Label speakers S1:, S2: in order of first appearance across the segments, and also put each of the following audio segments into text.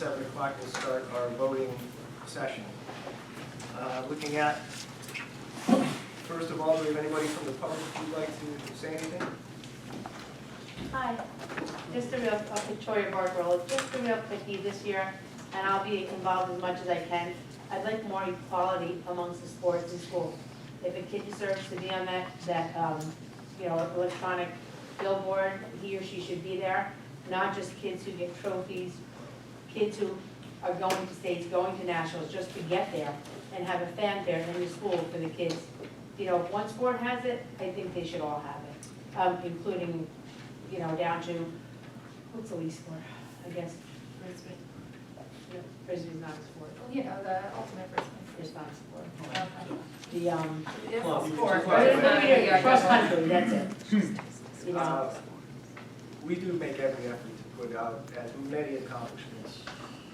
S1: 7 o'clock, we'll start our voting session. Looking at, first of all, do we have anybody from the public who'd like to say anything?
S2: Hi, just a real, Victoria Barker, just a real quickie this year, and I'll be involved as much as I can. I'd like more equality amongst the sports in school. If a kid deserves to be on that electronic billboard, he or she should be there, not just kids who get trophies, kids who are going to states, going to nationals just to get there and have a fanfare in the school for the kids. You know, if one sport has it, I think they should all have it, including, you know, down to, what's the least sport? I guess Frisbee. No, Frisbee's not a sport.
S3: You know, the ultimate Frisbee.
S2: It's not a sport.
S3: Okay.
S2: The,
S3: It's
S1: Well,
S3: a
S1: you
S3: sport.
S1: just-
S3: but it's not- yeah,
S2: cross
S3: I guess.
S2: country, that's it. You know,
S1: We do make every effort to put out as many accomplishments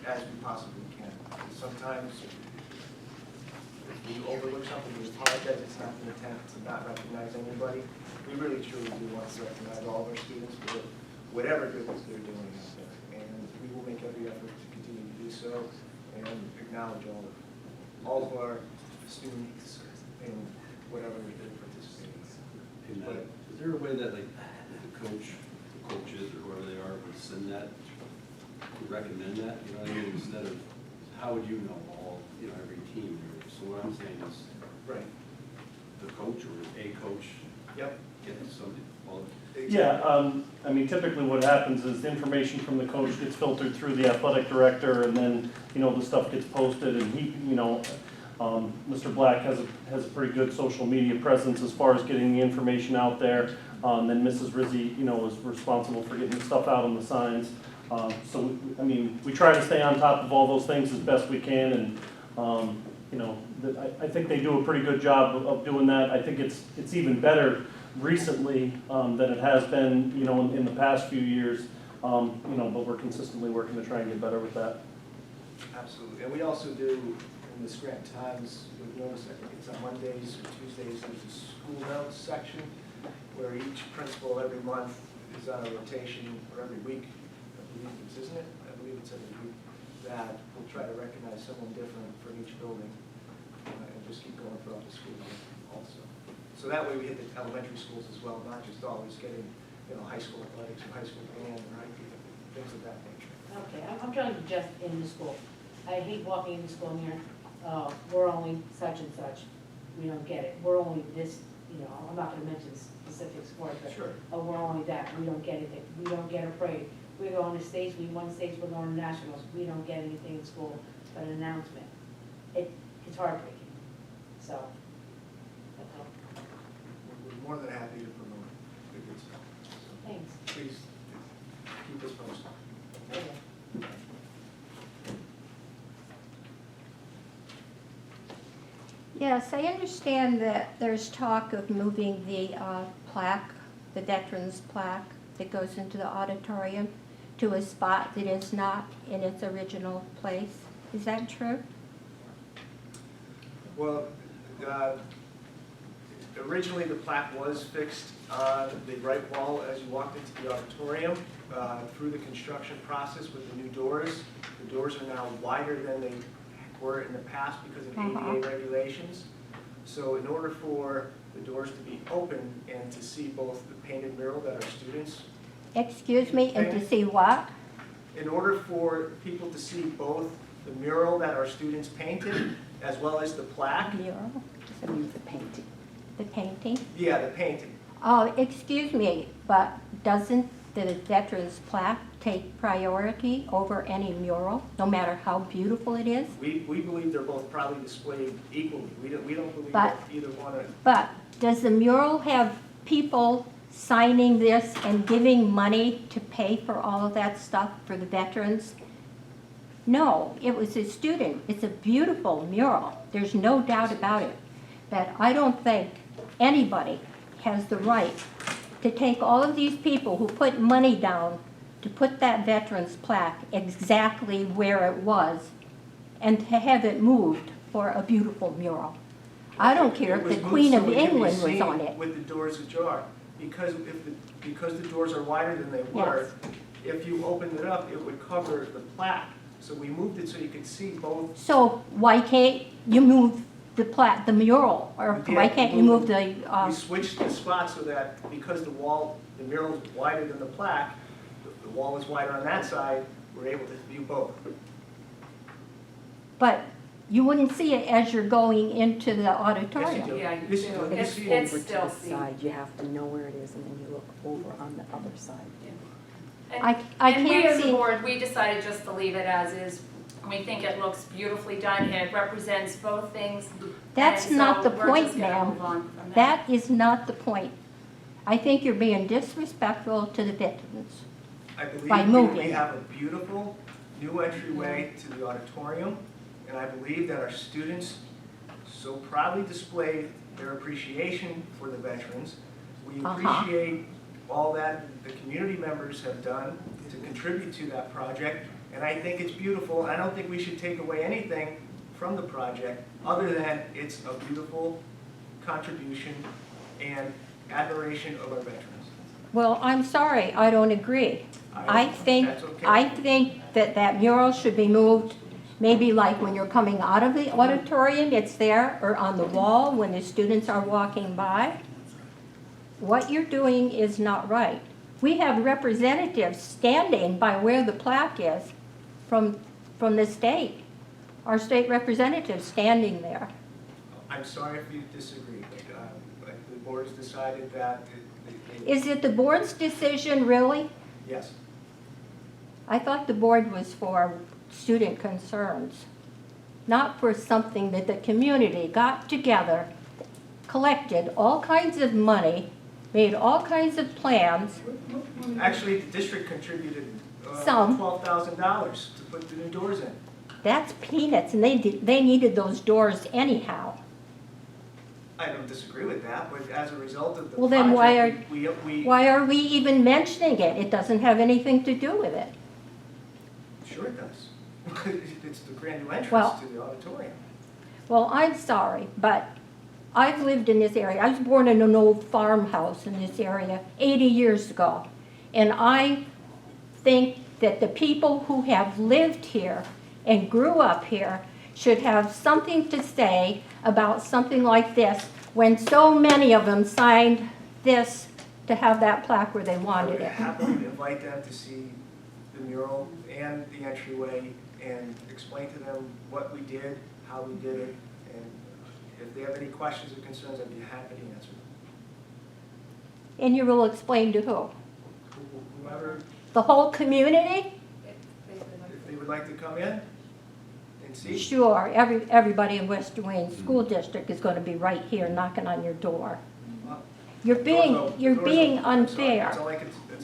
S1: as we possibly can. Sometimes if we overlook something, we apologize, it's not an attempt to not recognize anybody. We really truly do want to recognize all of our students for whatever good they're doing out there. And we will make every effort to continue to do so and acknowledge all of our students in whatever they're participating in.
S4: Is there a way that like the coaches or whoever they are would send that, would recommend that, you know what I mean, instead of, how would you know all, you know, every team? So what I'm saying is,
S1: Right.
S4: the coach or a coach
S1: Yep.
S4: get somebody, well,
S5: Yeah, I mean, typically what happens is the information from the coach gets filtered through the athletic director, and then, you know, the stuff gets posted, and he, you know, Mr. Black has a pretty good social media presence as far as getting the information out there. Then Mrs. Rizzi, you know, is responsible for getting the stuff out on the signs. So, I mean, we try to stay on top of all those things as best we can, and, you know, I think they do a pretty good job of doing that. I think it's even better recently than it has been, you know, in the past few years, you know, but we're consistently working to try and get better with that.
S1: Absolutely, and we also do, in the Scranton Times, you'll notice, I think it's on Mondays or Tuesdays, there's a school notes section where each principal every month is on a rotation, or every week, I believe it's, isn't it? I believe it's every week, that we'll try to recognize someone different for each building, and just keep going throughout the school year also. So that way we hit the elementary schools as well, not just always getting, you know, high school athletics or high school band, right, things of that nature.
S2: okay, I'm trying to just in the school. I hate walking in the school and hearing, we're only such and such. We don't get it. We're only this, you know, I'm not gonna mention specific sport, but,
S1: Sure.
S2: oh, we're only that. We don't get anything. We don't get a parade. We go on the states, we won states, we're going to nationals. We don't get anything in school but an announcement. It's heartbreaking. So, that's all.
S1: We're more than happy to promote the good stuff. So
S2: Thanks.
S1: please keep us posted.
S2: Okay.
S6: Yes, I understand that there's talk of moving the plaque, the veterans plaque that goes into the auditorium to a spot that is not in its original place. Is that true?
S1: Well, originally the plaque was fixed on the right wall as you walked into the auditorium. Through the construction process with the new doors, the doors are now wider than they were in the past because of ADA regulations. So in order for the doors to be open and to see both the painted mural that our students,
S6: Excuse me, and to see what?
S1: in order for people to see both the mural that our students painted as well as the plaque.
S6: Mural? Does it mean the painting? The painting?
S1: Yeah, the painting.
S6: Oh, excuse me, but doesn't the veterans plaque take priority over any mural, no matter how beautiful it is?
S1: We believe they're both probably displayed equally. We don't believe
S6: But-
S1: that either one are.
S6: But does the mural have people signing this and giving money to pay for all of that stuff for the veterans? No, it was a student. It's a beautiful mural. There's no doubt about it. But I don't think anybody has the right to take all of these people who put money down to put that veterans plaque exactly where it was and to have it moved for a beautiful mural. I don't care
S1: It
S6: if
S1: was
S6: the
S1: moved
S6: Queen
S1: so
S6: of
S1: it could be
S6: England was
S1: seen
S6: on it.
S1: with the doors ajar. Because the doors are wider than they were,
S6: Yes.
S1: if you opened it up, it would cover the plaque So we moved it so you could see both.
S6: So why can't you move the plaque, the mural, or
S1: We
S6: why
S1: did.
S6: can't you move the,
S1: We switched the spot so that because the wall, the mural is wider than the plaque, the wall is wider on that side, we're able to view both.
S6: but you wouldn't see it as you're going into the
S1: Yes,
S6: auditorium?
S1: you do.
S3: Yeah, you
S1: Yes, you
S3: do.
S1: do. You
S3: It's-
S1: see
S3: it's
S1: it.
S7: Over to
S3: still
S7: the
S3: seen.
S7: side, you have to know where it is, and then you look over on the other side.
S6: I
S3: And we
S6: can't
S3: as a
S6: see,
S3: board, we decided just to leave it as is. We think it looks beautifully done and it represents both things.
S6: that's
S3: And
S6: not
S3: so
S6: the
S3: we're
S6: point,
S3: just gonna
S6: ma'am.
S3: move on from
S6: That is not the point. I think you're being disrespectful to the veterans.
S1: I believe
S6: By
S1: we
S6: moving.
S1: have a beautiful new entryway to the auditorium, and I believe that our students so proudly display their appreciation for the veterans. We appreciate all that the community members have done to contribute to that project, and I think it's beautiful. I don't think we should take away anything from the project, other than it's a beautiful contribution and admiration of our veterans.
S6: Well, I'm sorry, I don't agree. I think,
S1: That's okay.
S6: I think that that mural should be moved, maybe like when you're coming out of the auditorium, it's there, or on the wall when the students are walking by. What you're doing is not right. We have representatives standing by where the plaque is from the state. Our state representatives standing there.
S1: I'm sorry if you disagree, but the board has decided that,
S6: Is it the board's decision, really?
S1: yes.
S6: I thought the board was for student concerns, not for something that the community got together, collected all kinds of money, made all kinds of plans.
S1: Actually, the district contributed
S6: Some.
S1: $12,000 to put the new doors in.
S6: That's peanuts, and they needed those doors anyhow.
S1: I don't disagree with that, but as a result of the
S6: Well, then why
S1: project, we
S6: Why are we even mentioning it? It doesn't have anything to do with it.
S1: sure it does. It's the grand new entrance
S6: Well-
S1: to the auditorium.
S6: Well, I'm sorry, but I've lived in this area. I was born in an old farmhouse in this area 80 years ago. And I think that the people who have lived here and grew up here should have something to say about something like this when so many of them signed this to have that plaque where they
S1: I
S6: wanted
S1: would
S6: it.
S1: happily invite them to see the mural and the entryway and explain to them what we did, how we did it, and if they have any questions or concerns, I'd be happy to answer them.
S6: And you will explain to who?
S1: Whoever,
S6: The whole community?
S1: if they would like to come in and see.
S6: Sure, everybody in West Wayne School District is gonna be right here knocking on your door. You're being unfair.
S1: That's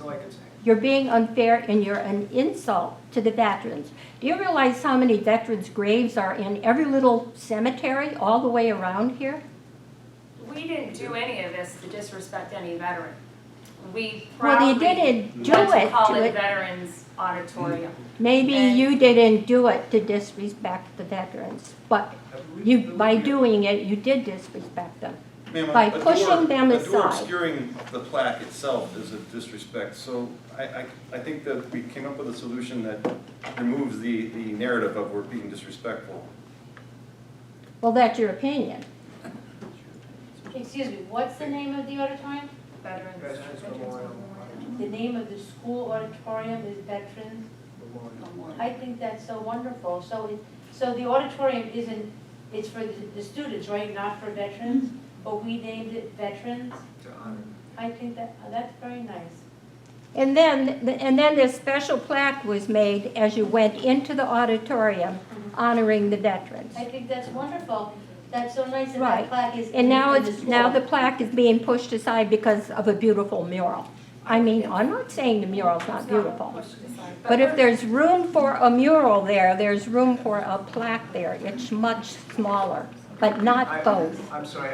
S1: all I can say.
S6: You're being unfair and you're an insult to the veterans. Do you realize how many veterans' graves are in every little cemetery all the way around here?
S3: We didn't do any of this to disrespect any veteran. We
S6: Well, you
S3: proudly
S6: didn't do
S3: went to
S6: it
S3: call
S6: to
S3: it
S6: it.
S3: Veterans Auditorium.
S6: Maybe
S3: And-
S6: you didn't do it to disrespect the veterans, but by doing it, you did disrespect them.
S8: Ma'am,
S6: By
S8: a door-
S6: pushing them
S8: A door
S6: aside.
S8: obscuring the plaque itself is a disrespect, so I think that we came up with a solution that removes the narrative of we're being disrespectful.
S6: Well, that's your opinion.
S2: Excuse me, what's the name of the auditorium?
S3: Veterans.
S1: Veterans Memorial.
S2: The name of the school auditorium is Veterans.
S1: Memorial.
S2: I think that's so wonderful. So the auditorium isn't, it's for the students, right, not for veterans? But we named it Veterans.
S1: To honor.
S2: I think that's very nice.
S6: And then this special plaque was made as you went into the auditorium honoring the veterans.
S2: I think that's wonderful. That's so nice that
S6: Right.
S2: that plaque is
S6: And now
S2: in the
S6: now the
S2: school.
S6: plaque is being pushed aside because of a beautiful mural. I mean, I'm not saying the mural's not beautiful. But if there's room for a mural there, there's room for a plaque there. It's much smaller, but not both.
S1: I'm sorry,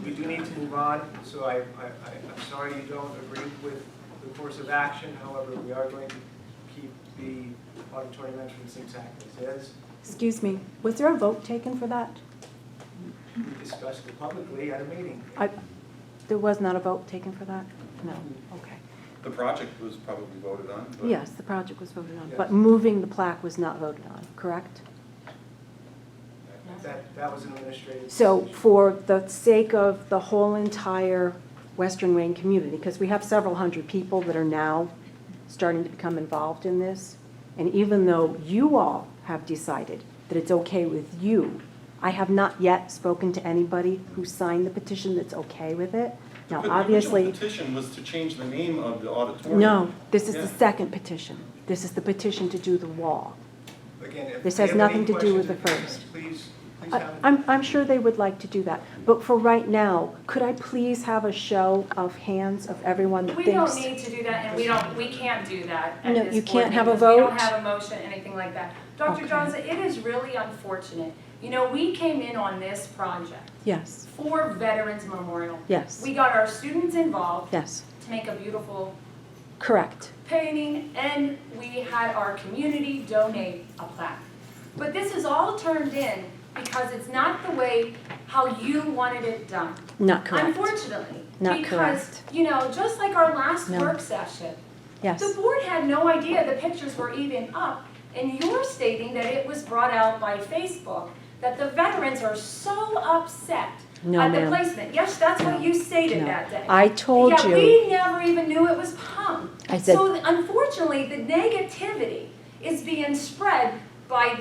S1: we do need to move on, so I'm sorry you don't agree with the course of action. However, we are going to keep the auditorium entrance intact as is.
S7: Excuse me, was there a vote taken for that?
S1: We discussed it publicly at a meeting.
S7: There was not a vote taken for that? No, okay.
S8: The project was probably voted on, but.
S7: Yes, the project was voted on,
S1: Yes.
S7: but moving the plaque was not voted on, correct?
S1: That was an administrative.
S7: So
S1: decision.
S7: for the sake of the whole entire Western Wayne community, because we have several hundred people that are now starting to become involved in this, and even though you all have decided that it's okay with you, I have not yet spoken to anybody who signed the petition that's okay with it. Now,
S8: But
S7: obviously,
S8: the original petition was to change the name of the auditorium.
S7: no, this is
S8: Yeah.
S7: the second petition. This is the petition to do the wall.
S1: Again, if
S7: This
S1: you
S7: has
S1: have any
S7: nothing to do with
S1: questions
S7: the
S1: or comments,
S7: first.
S1: Please
S7: I-
S1: have.
S7: I'm sure they would like to do that. But for right now, could I please have a show of hands of everyone that
S3: We
S7: thinks?
S3: don't need to do that, and we can't do that at
S7: No,
S3: this
S7: you
S3: board
S7: can't have a
S3: because we don't
S7: vote?
S3: have a motion, anything like that. Dr.
S7: Okay.
S3: Johnson, it is really unfortunate. You know, we came in on this project
S7: Yes,
S3: for Veterans Memorial.
S7: yes,
S3: We got our students involved
S7: yes,
S3: to make a beautiful
S7: correct.
S3: painting, and we had our community donate a plaque. But this is all turned in because it's not the way how you wanted it done.
S7: Not correct.
S3: Unfortunately.
S7: Not
S3: Because,
S7: correct.
S3: you know, just like our last
S7: No.
S3: work session,
S7: Yes,
S3: the board had no idea the pictures were even up, and you're stating that it was brought out by Facebook, that the veterans are so upset
S7: No,
S3: at the
S7: ma'am.
S3: placement. Yes, that's what you stated
S7: No.
S3: that day.
S7: I told
S3: Yeah,
S7: you,
S3: we never even knew it was hung.
S7: I said,
S3: So unfortunately, the negativity is being spread by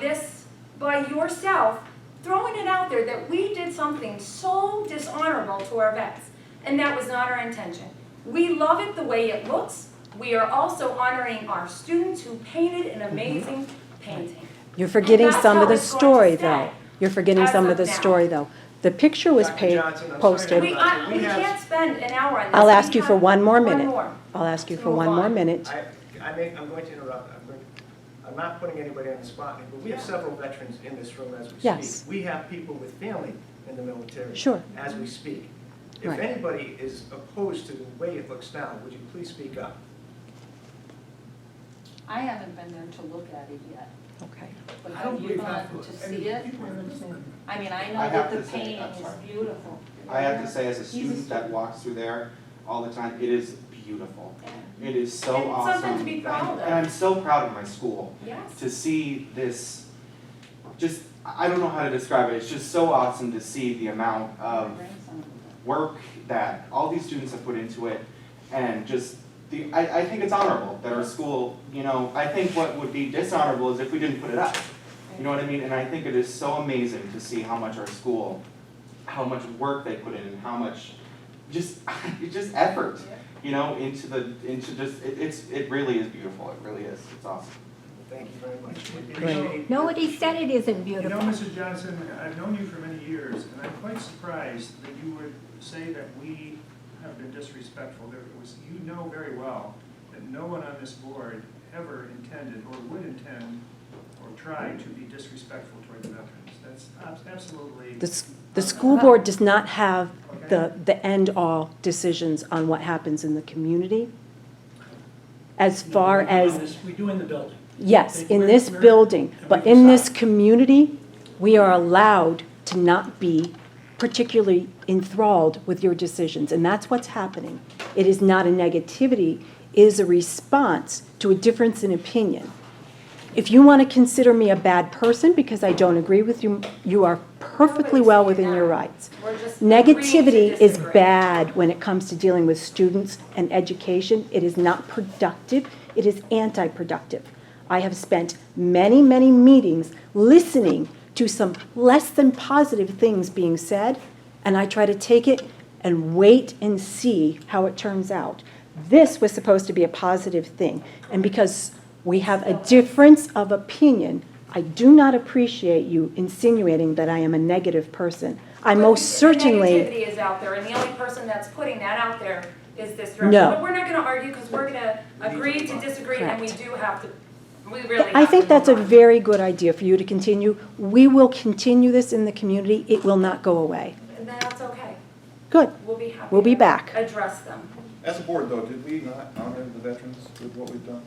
S3: yourself, throwing it out there that we did something so dishonorable to our vets, and that was not our intention. We love it the way it looks. We are also honoring our students who painted an amazing painting.
S7: you're forgetting
S3: that's
S7: some
S3: how
S7: of the
S3: it's going to
S7: story,
S3: stay,
S7: though. You're forgetting
S3: as
S7: some
S3: of
S7: of the
S3: now.
S7: story, though. The picture was
S1: Dr. Johnson, I'm sorry to
S7: posted.
S3: We
S1: interrupt you.
S3: we
S1: have-
S3: can't spend an hour on this.
S7: I'll ask
S3: We
S7: you for
S3: have
S7: one more minute.
S3: more.
S7: I'll ask you
S3: To
S7: for
S3: move
S7: one more
S3: on.
S7: minute.
S1: I'm going to interrupt. I'm not putting anybody on the spot, but we have several veterans in this room as we speak.
S7: Yes.
S1: We have people with family in the military.
S7: Sure.
S1: As we speak. If
S7: Right.
S1: anybody is opposed to the way it looks now, would you please speak up?
S9: I haven't been there to look at it yet,
S7: Okay.
S9: but have you gone to see it? I mean, I know
S10: I
S9: that
S10: have
S9: the
S10: to say,
S9: painting
S10: I'm
S9: is
S10: sorry.
S9: beautiful.
S10: I have to say, as a
S9: He's a
S10: student that walks through there all the time, it is beautiful. It is so
S3: And
S10: awesome.
S3: something to be proud of.
S10: And I'm so proud of my school
S3: Yes.
S10: to see this, just, I don't know how to describe it, it's just so awesome to see the amount of work that all these students have put into it, and just I think it's honorable that our school, you know, I think what would be dishonorable is if we didn't put it up. You know what I mean? And I think it is so amazing to see how much our school, how much work they put in, and how much just effort, you know, into just it really is beautiful. It really is. It's awesome.
S1: Thank you very much. We
S7: Great.
S1: appreciate-
S6: Nobody said it isn't
S11: You know,
S6: beautiful.
S11: Mrs. Johnson, I've known you for many years, and I'm quite surprised that you would say that we have been disrespectful. You know very well that no one on this board ever intended or would intend or try to be disrespectful toward the veterans. That's absolutely.
S7: The school board does not have
S11: Okay.
S7: the end-all decisions on what happens in the community. As far as,
S12: We do in the building.
S7: yes, in this building, but in this community, we are allowed to not be particularly enthralled with your decisions, and that's what's happening. It is not a negativity, it is a response to a difference in opinion. If you want to consider me a bad person because I don't agree with you, you are perfectly
S3: Nobody's
S7: well
S3: saying
S7: within
S3: that.
S7: your rights.
S3: We're just
S7: Negativity
S3: agreeing to
S7: is
S3: disagree.
S7: bad when it comes to dealing with students and education. It is not productive, it is anti-productive. I have spent many, many meetings listening to some less than positive things being said, and I try to take it and wait and see how it turns out. This was supposed to be a positive thing, and because we have a difference of opinion, I do not appreciate you insinuating that I am a negative person. I
S3: But
S7: most
S3: the
S7: certainly,
S3: negativity is out there, and the only person that's putting that out there is this direction.
S7: No.
S3: But we're not gonna argue, because we're gonna agree to disagree, and we
S7: Correct.
S3: do have to, we really have
S7: I think
S3: to
S7: that's a
S3: move on.
S7: very good idea for you to continue. We will continue this in the community. It will not go away.
S3: And that's okay.
S7: Good.
S3: We'll be happy
S7: We'll be
S3: to
S7: back.
S3: address them.
S8: As a board, though, did we not honor the veterans with what we've done?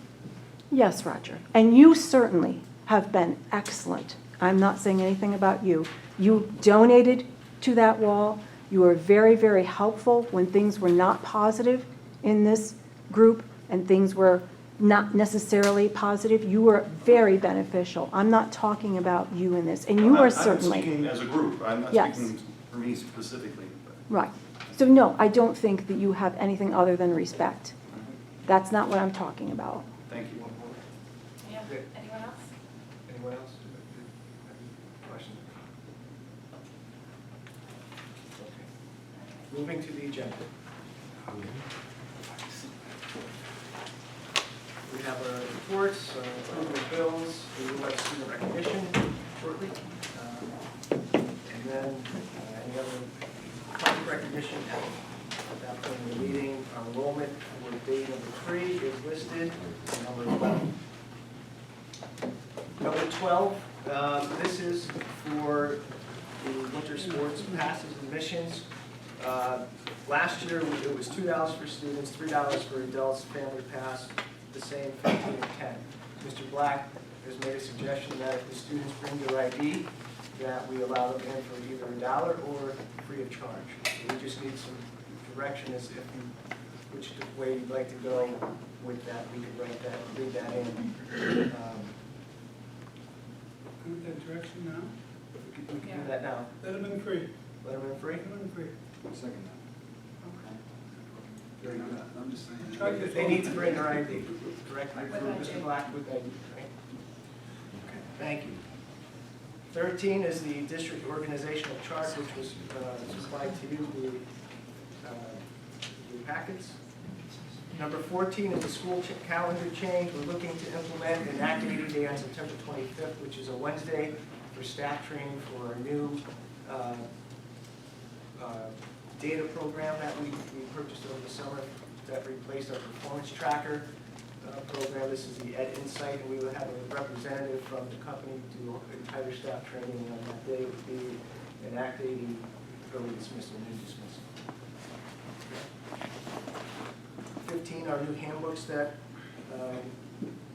S7: Yes, Roger. And you certainly have been excellent. I'm not saying anything about you. You donated to that wall. You were very, very helpful when things were not positive in this group. and things were not necessarily positive, you were very beneficial. I'm not talking about you in this, and you are certainly.
S8: I'm speaking as a group, I'm not
S7: Yes.
S8: speaking for me specifically. But.
S7: Right. So no, I don't think that you have anything other than respect. That's not what I'm talking about.
S8: Thank you.
S9: Yeah, anyone else?
S1: Anyone else? Any questions? Okay. Moving to the agenda. We have our reports, approval of bills, we will have student recognition shortly. And then any other project recognition at that point in the meeting. Our enrollment for day number 3 is listed, number 11. Number 12, this is for the winter sports passes and admissions. Last year, it was $2 for students, $3 for adults, family pass, the same, 15 and 10. Mr. Black has made a suggestion that if the students bring their ID, that we allow them in for either $1 or free of charge. So we just need some direction as if you, which way you'd like to go with that. We could write that, read that in.
S12: Good that direction now?
S1: We can do that now.
S12: Let them in free.
S1: Let them in free?
S12: Let them in free.
S4: Second that.
S1: Very good.
S4: I'm just saying.
S12: Try to get
S1: They need to bring their ID directly
S9: With
S1: for
S9: ID.
S1: Mr. Black with ID, right? Okay, thank you. 13 is the district organizational chart, which was supplied to you, the packets. Number 14 is the school calendar change. We're looking to implement an Act 80 day on September 25th, which is a Wednesday, for staff training for our new data program that we purchased over the summer that replaced our performance tracker program. This is the Ed Insight, and we will have a representative from the company do entire staff training on that day. It would be an Act 80 early dismissal, new dismissal. 15 are new handbooks that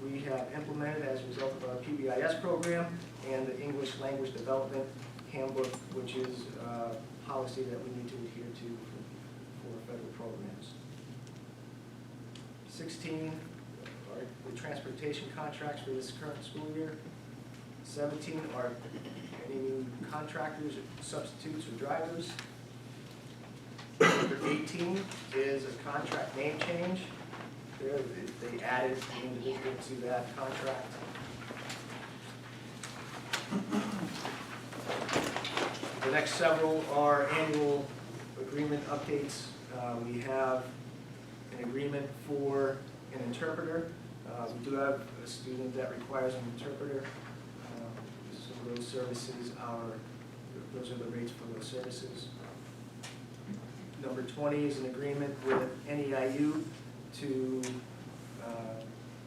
S1: we have implemented as a result of our PBIS program, and the English Language Development Handbook, which is policy that we need to adhere to for federal programs. 16 are the transportation contracts for this current school year. 17 are any new contractors, substitutes, or drivers. Number 18 is a contract name change. They added an individual to that contract. The next several are annual agreement updates. We have an agreement for an interpreter. We do have a student that requires an interpreter. So those services those are the rates for those services. Number 20 is an agreement with NEIU to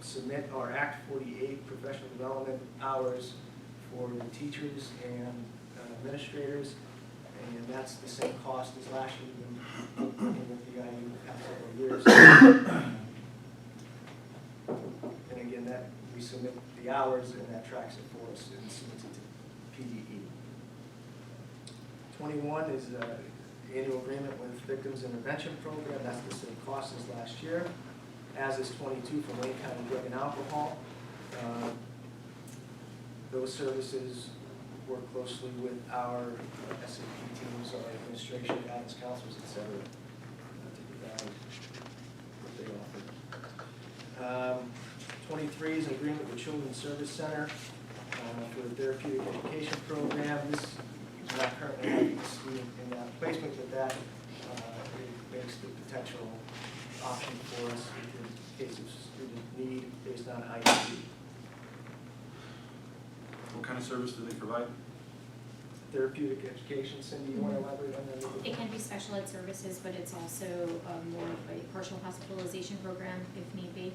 S1: submit our Act 48 professional development hours for the teachers and administrators, and that's the same cost as last year. We've been working with the IU the past several years. And again, that we submit the hours, and that tracks it for us and submits it to PDE. 21 is an annual agreement with Victims Intervention Program. That's the same cost as last year, as is 22 for Wayne County Drug and Alcohol. Those services work closely with our SAP teams, our administration, guidance counselors, et cetera, to provide what they offer. 23 is an agreement with Children's Service Center for the therapeutic education program. This is not currently having a student in that placement, but that it makes the potential option for us in case of student need based on IEP.
S8: What kind of service do they provide?
S1: Therapeutic education. Cindy, you want to elaborate on that?
S13: It can be special ed services, but it's also more of a partial hospitalization program if need be.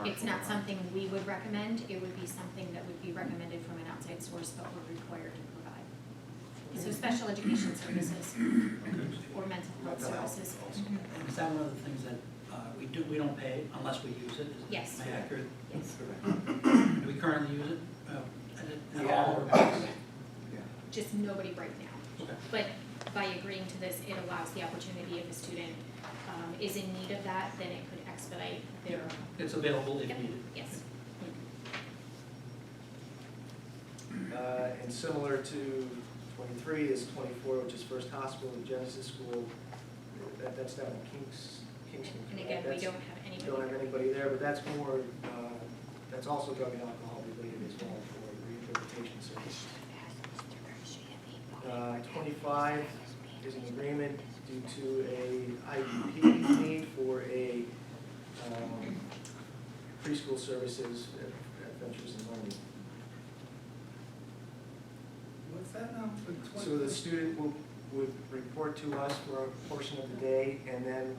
S13: It's not something we would recommend. It would be something that would be recommended from an outside source, but we're required to provide. So special education services or mental health services.
S14: Is that one of the things that we don't pay unless we use it?
S13: Yes.
S14: Am I accurate?
S13: Yes.
S14: Do we currently use it at all?
S13: Just nobody right now.
S14: Okay.
S13: But by agreeing to this, it allows the opportunity if a student is in need of that, then it could contracts, but they're,
S14: It's available if
S13: Yep.
S14: needed.
S13: yes.
S1: And similar to 23 is 24, which is First Hospital and Genesis School. That's down in Kingston.
S13: And again, we
S1: That's-
S13: don't have anybody.
S1: Don't have anybody there, but that's more, that's also drug and alcohol related as well for rehabilitation services. 25 is an agreement due to a IEP need for a preschool services at Ventures in Learning.
S12: What's that now for 20?
S1: So the student would report to us for a portion of the day, and then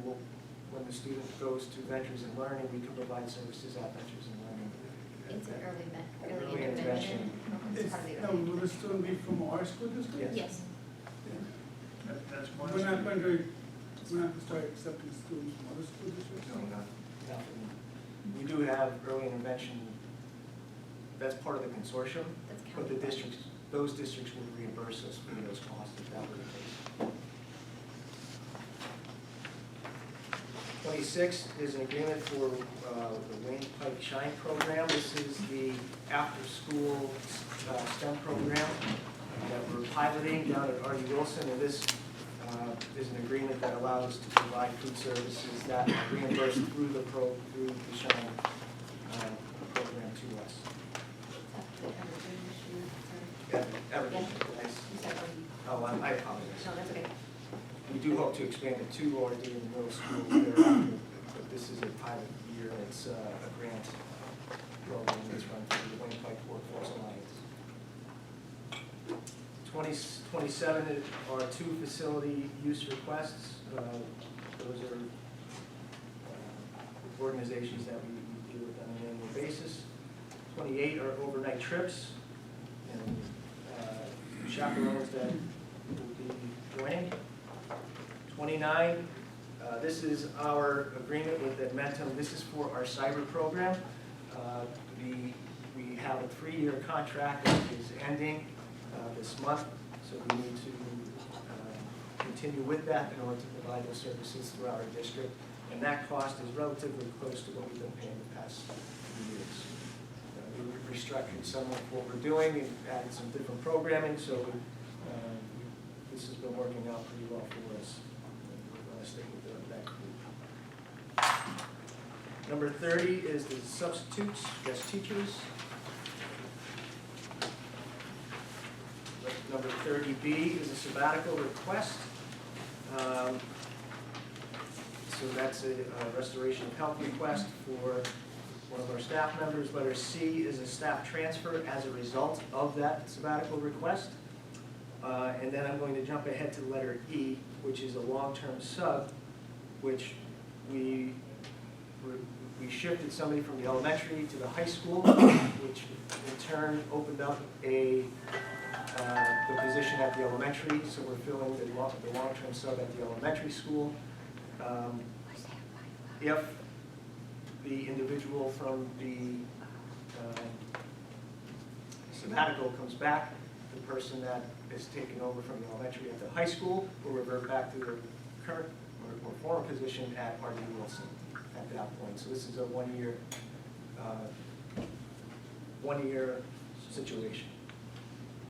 S1: when the student goes to Ventures in Learning, we can provide services at Ventures in Learning.
S13: It's an early
S1: Early intervention.
S13: It's part of the early.
S12: Will the student be from our school district?
S13: Yes.
S11: That's one.
S12: We're not going to start accepting students from other school districts?
S1: No, nothing. We do have early intervention, that's part of the consortium,
S13: That's
S1: but the
S13: county.
S1: districts, those districts will reimburse us for those costs if that were the case. 26 is an agreement for the Wayne Pike Shine program. This is the after-school STEM program that we're piloting down at R.U. Wilson, and this is an agreement that allows us to provide food services that are reimbursed through the Shine program to us. Everything. Oh, I apologize.
S2: No, that's okay.
S1: We do hope to expand it to RD in the middle school thereafter, but this is a pilot year, and it's a grant program that's run through the Wayne Pike Workforce Alliance. 27 are two facility use requests. Those are organizations that we deal with on an annual basis. 28 are overnight trips, and chaperones that will be joining. 29, this is our agreement with Edmentum. This is for our cyber program. We have a 3-year contract that is ending this month, so we need to continue with that in order to provide those services throughout our district. And that cost is relatively close to what we've been paying the past few years. We restructured some of what we're doing and added some different programming, so this has been working out pretty well for us. We're going to stick with that group. Number 30 is the substitutes, guest teachers. Number 30B is a sabbatical request. So that's a restoration of health request for one of our staff members. Letter C is a staff transfer as a result of that sabbatical request. And then I'm going to jump ahead to letter E, which is a long-term sub, which we shifted somebody from the elementary to the high school, which in turn opened up the position at the elementary, so we're filling the long-term sub at the elementary school. If the individual from the sabbatical comes back, the person that is taken over from the elementary at the high school will revert back to their current or former position at R.D. Wilson at that point. So this is a one-year situation.